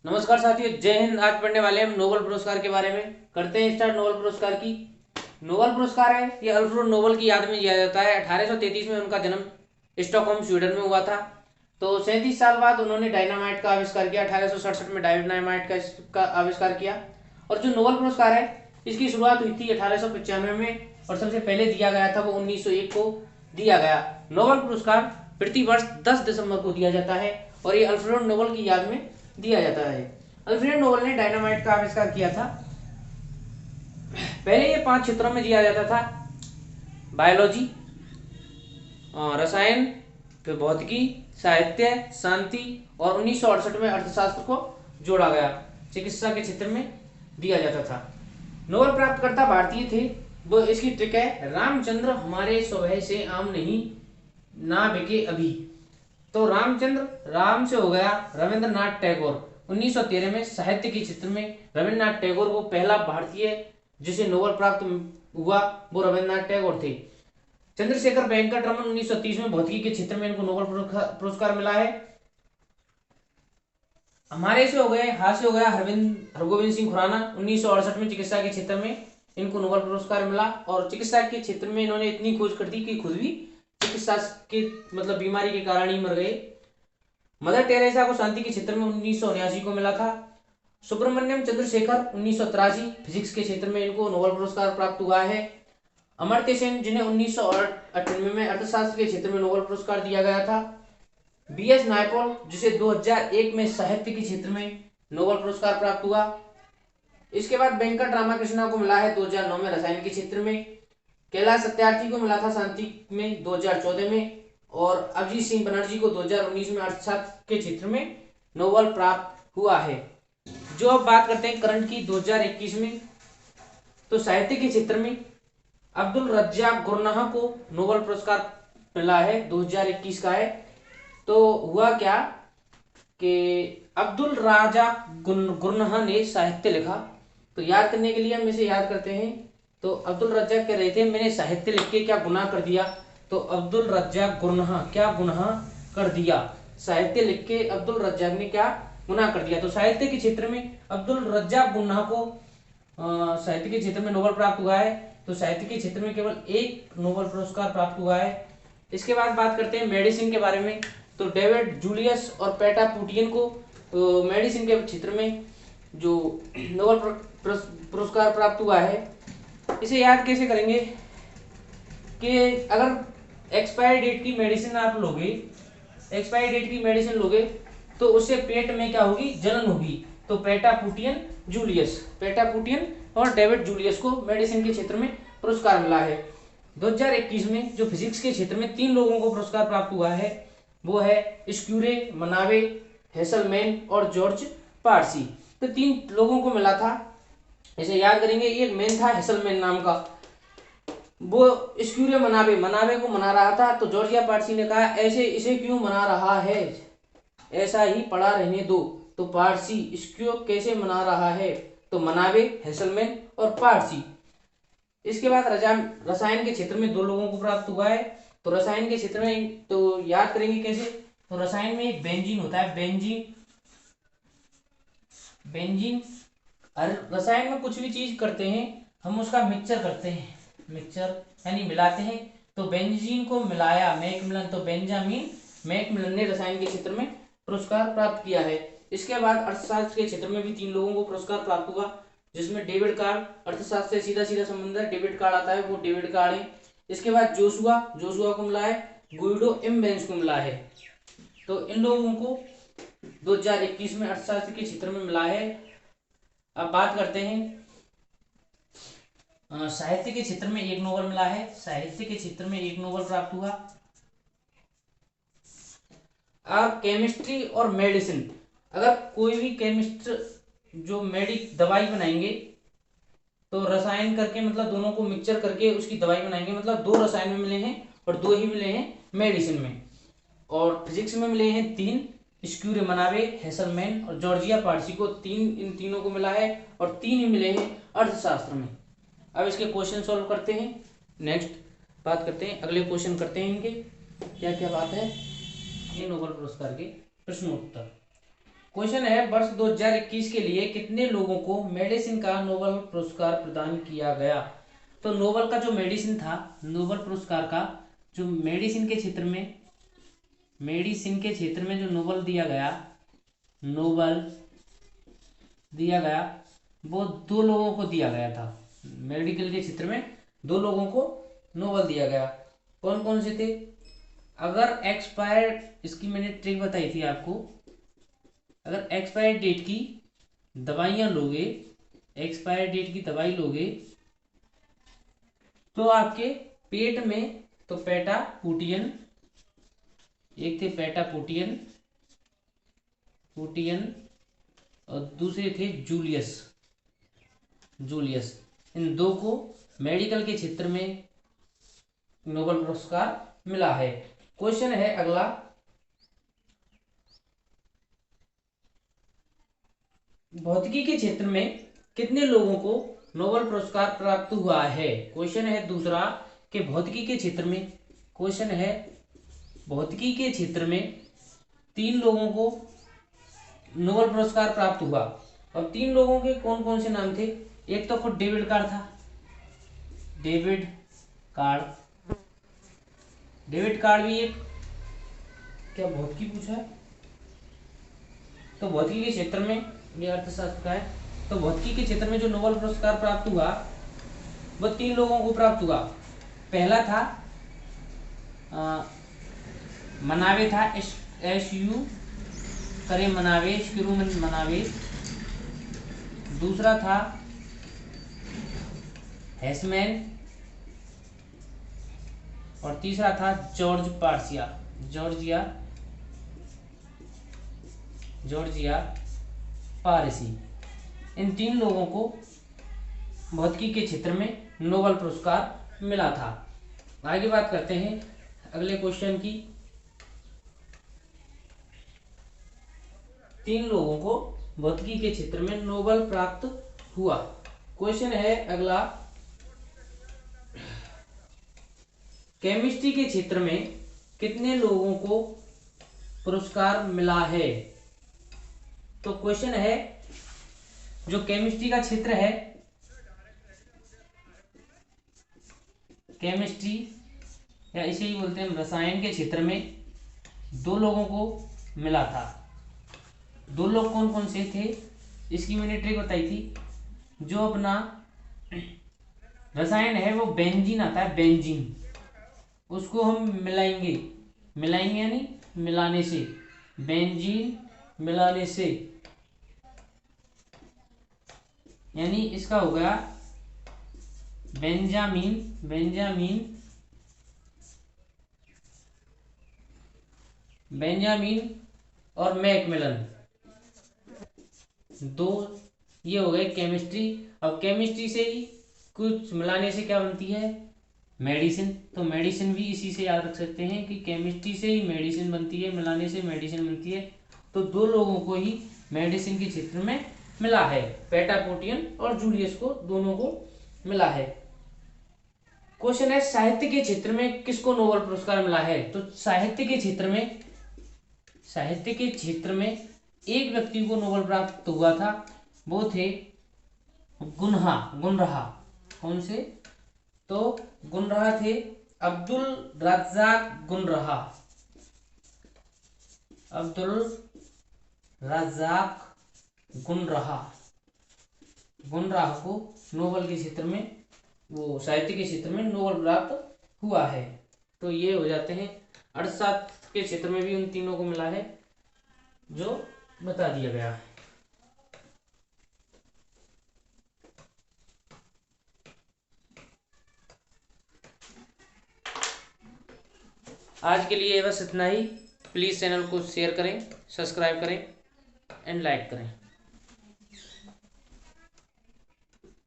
नमस्कार साथियों, जय हिंद। आज पढ़ने वाले हम नोबेल पुरस्कार के बारे में। करते हैं स्टार्ट नोबेल पुरस्कार की। नोबेल पुरस्कार है ये अल्फ्रेड नोबेल की याद में दिया जाता है। 1833 में उनका जन्म स्टॉकहोम स्वीडन में हुआ था। तो 37 साल बाद उन्होंने डायनामाइट का आविष्कार किया। 1867 में डायनामाइट का आविष्कार किया। और जो नोबेल पुरस्कार है इसकी शुरुआत हुई थी 1895 में और सबसे पहले दिया गया था वो 1901 को दिया गया। नोबेल पुरस्कार प्रतिवर्ष 10 दिसंबर को दिया जाता है और ये अल्फ्रेड नोबेल की याद में दिया जाता है। अल्फ्रेड नोबेल ने डायनामाइट का आविष्कार किया था। पहले ये 5 क्षेत्रों में दिया जाता था: बायोलॉजी, रसायन, फिर भौतिकी, साहित्य, शांति और 1968 में अर्थशास्त्र को जोड़ा गया। चिकित्सा के क्षेत्र में दिया जाता था। नोबेल प्राप्तकर्ता भारतीय थे। वो इसकी ट्रिक है: रामचंद्र हमारे स्वभय से आम नहीं, ना बिके अभी। तो रामचंद्र राम से हो गया रविंद्रनाथ टैगोर। 1913 में साहित्य के क्षेत्र में रविंद्रनाथ टैगोर को पहला भारतीय जिसे नोबेल प्राप्त हुआ वो रविंद्रनाथ टैगोर थे। चंद्रशेखर वेंकट रमन 1930 में भौतिकी के क्षेत्र में इनको नोबेल पुरस्कार मिला है। हमारे से हो गए हाथ से हो गया हरगोविंद सिंह खुराना। 1968 में चिकित्सा के क्षेत्र में इनको नोबेल पुरस्कार मिला और चिकित्सा के क्षेत्र में इन्होंने इतनी खोज कर दी कि खुद भी चिकित्सा के मतलब बीमारी के कारण ही मर गए। मदर टेरेसा को शांति के क्षेत्र में 1979 को मिला था। सुब्रमण्यम चंद्रशेखर 1983 फिजिक्स के क्षेत्र में इनको नोबेल पुरस्कार प्राप्त हुआ है। अमर्त्य सेन जिन्हें 1998 में अर्थशास्त्र के क्षेत्र में नोबेल पुरस्कार दिया गया था। बीएस नायपॉल जिसे 2001 में साहित्य के क्षेत्र में नोबेल पुरस्कार प्राप्त हुआ। इसके बाद वेंकट रामाकृष्णा को मिला है 2009 में रसायन के क्षेत्र में। कैलाश सत्यार्थी को मिला था शांति में 2014 में और अभिजीत सिंह बनर्जी को 2019 में अर्थशास्त्र के क्षेत्र में नोबेल प्राप्त हुआ है। जो अब बात करते हैं करंट की 2021 में, तो साहित्य के क्षेत्र में अब्दुल रज्जाक गुरनाह को नोबेल पुरस्कार मिला है, 2021 का है। तो हुआ क्या कि अब्दुल रज्जाक गुरनाह ने साहित्य लिखा। तो याद करने के लिए हम इसे याद करते हैं। तो अब्दुल रज्जाक कह रहे थे मैंने साहित्य लिख के क्या गुनाह कर दिया। तो अब्दुल रज्जाक गुरनाह क्या गुनाह कर दिया, साहित्य लिख के अब्दुल रज्जाक ने क्या गुनाह कर दिया। तो साहित्य के क्षेत्र में अब्दुल रज्जाक गुरनाह को साहित्य के क्षेत्र में नोबेल प्राप्त हुआ है। तो साहित्य के क्षेत्र में केवल एक नोबेल पुरस्कार प्राप्त हुआ है। इसके बाद बात करते हैं मेडिसिन के बारे में। तो डेविड जूलियस और पेटा पुटियन को मेडिसिन के क्षेत्र में जो नोबेल पुरस्कार प्राप्त हुआ है। इसे याद कैसे करेंगे कि अगर एक्सपायरी डेट की मेडिसिन आप लोगे, एक्सपायरी डेट की मेडिसिन लोगे तो उससे पेट में क्या होगी, जलन होगी। तो पेटा पुटियन और डेविड जूलियस को मेडिसिन के क्षेत्र में पुरस्कार मिला है। 2021 में जो फिजिक्स के क्षेत्र में 3 लोगों को पुरस्कार प्राप्त हुआ है वो है स्क्यूरे, मनावे, हेसलमैन और जॉर्ज पारसी। तो 3 लोगों को मिला था, इसे याद करेंगे। एक मैन था हेसलमैन नाम का, वो स्क्यूरे मनावे को मना रहा था। तो जॉर्जिया पारसी ने कहा ऐसे इसे क्यों मना रहा है, ऐसा ही पड़ा रहने दो। तो पारसी इसको कैसे मना रहा है, तो मनावे, हेसलमैन और पारसी। इसके बाद रसायन के क्षेत्र में 2 लोगों को प्राप्त हुआ है। तो रसायन के क्षेत्र में तो याद करेंगे कैसे, तो रसायन में एक बेंजीन होता है, बेंजीन। रसायन में कुछ भी चीज करते हैं हम उसका मिक्सचर करते हैं, मिक्सचर यानी मिलाते हैं। तो बेंजीन को मिलाया मैकमिलन, तो बेंजामिन मैकमिलन ने रसायन के क्षेत्र में पुरस्कार प्राप्त किया है। इसके बाद अर्थशास्त्र के क्षेत्र में भी 3 लोगों को पुरस्कार प्राप्त हुआ, जिसमें डेविड कार्ड, अर्थशास्त्र से सीधा सीधा संबंध है, डेविड कार्ड आता है, वो डेविड कार्ड है। इसके बाद जोशुआ को मिला है, गुइडो इम्बेंस को मिला है। तो इन लोगों को 2021 में अर्थशास्त्र के क्षेत्र में मिला है। अब बात करते हैं साहित्य के क्षेत्र में 1 नोबेल मिला है, साहित्य के क्षेत्र में 1 नोबेल प्राप्त हुआ। केमिस्ट्री और मेडिसिन, अगर कोई भी केमिस्ट जो दवाई बनाएंगे तो रसायन करके मतलब दोनों को मिक्सचर करके उसकी दवाई बनाएंगे, मतलब 2 रसायन में मिले हैं और 2 ही मिले हैं मेडिसिन में। और फिजिक्स में मिले हैं 3, स्क्यूरे, मनावे, हेसलमैन और जॉर्जिया पारसी को 3, इन तीनों को मिला है और 3 ही मिले हैं अर्थशास्त्र में। अब इसके क्वेश्चन सॉल्व करते हैं। नेक्स्ट बात करते हैं, अगले क्वेश्चन करते हैं इनके क्या क्या बात है, ये नोबेल पुरस्कार के प्रश्नोत्तर। क्वेश्चन है वर्ष 2021 के लिए कितने लोगों को मेडिसिन का नोबेल पुरस्कार प्रदान किया गया। तो नोबेल का जो मेडिसिन था, नोबेल पुरस्कार का जो मेडिसिन के क्षेत्र में जो नोबेल दिया गया वो 2 लोगों को दिया गया था। मेडिकल के क्षेत्र में 2 लोगों को नोबेल दिया गया। कौन कौन से थे? अगर एक्सपायर, इसकी मैंने ट्रिक बताई थी आपको, अगर एक्सपायर डेट की दवाई लोगे तो आपके पेट में, तो पेटापुटियन, एक थे पेटापुटियन और दूसरे थे जूलियस। इन 2 को मेडिकल के क्षेत्र में नोबेल पुरस्कार मिला है। क्वेश्चन है अगला, भौतिकी के क्षेत्र में कितने लोगों को नोबेल पुरस्कार प्राप्त हुआ है। क्वेश्चन है दूसरा कि भौतिकी के क्षेत्र में 3 लोगों को नोबेल पुरस्कार प्राप्त हुआ। और 3 लोगों के कौन कौन से नाम थे? एक तो खुद डेविड कार्ड था, डेविड कार्ड भी एक, क्या भौतिकी पूछा है? तो भौतिकी के क्षेत्र में, ये अर्थशास्त्र का है, तो भौतिकी के क्षेत्र में जो नोबेल पुरस्कार प्राप्त हुआ वो 3 लोगों को प्राप्त हुआ। पहला था मनावे था, मनावे। दूसरा था हैसमैन और तीसरा था जॉर्जिया पारसी। इन 3 लोगों को भौतिकी के क्षेत्र में नोबेल पुरस्कार मिला था। आगे बात करते हैं अगले क्वेश्चन की। 3 लोगों को भौतिकी के क्षेत्र में नोबेल प्राप्त हुआ। क्वेश्चन है अगला, केमिस्ट्री के क्षेत्र में कितने लोगों को पुरस्कार मिला है। तो क्वेश्चन है, जो केमिस्ट्री का क्षेत्र है, केमिस्ट्री या इसे ही बोलते हैं रसायन के क्षेत्र में 2 लोगों को मिला था। 2 लोग कौन कौन से थे? इसकी मैंने ट्रिक बताई थी। जो अपना रसायन है वो बेंजीन आता है, बेंजीन, उसको हम मिलाएंगे यानी मिलाने से, बेंजीन मिलाने से, यानी इसका हो गया बेंजामिन और मैकमिलन, 2 ये हो गए केमिस्ट्री। अब केमिस्ट्री से ही कुछ मिलाने से क्या बनती है? मेडिसिन। तो मेडिसिन भी इसी से याद रख सकते हैं कि केमिस्ट्री से ही मेडिसिन बनती है, मिलाने से मेडिसिन बनती है। तो 2 लोगों को ही मेडिसिन के क्षेत्र में मिला है, पेटापुटियन और जूलियस को, दोनों को मिला है। क्वेश्चन है, साहित्य के क्षेत्र में किसको नोबेल पुरस्कार मिला है। तो साहित्य के क्षेत्र में एक व्यक्ति को नोबेल प्राप्त हुआ था, वो थे गुनरहा। कौन से? तो गुनरहा थे अब्दुल रज्जाक गुनरहा को नोबेल के क्षेत्र में, वो साहित्य के क्षेत्र में नोबेल प्राप्त हुआ है। तो ये हो जाते हैं। अर्थशास्त्र के क्षेत्र में भी उन तीनों को मिला है जो बता दिया गया है। आज के लिए बस इतना ही। प्लीज़ चैनल को शेयर करें, सब्सक्राइब करें एंड लाइक करें।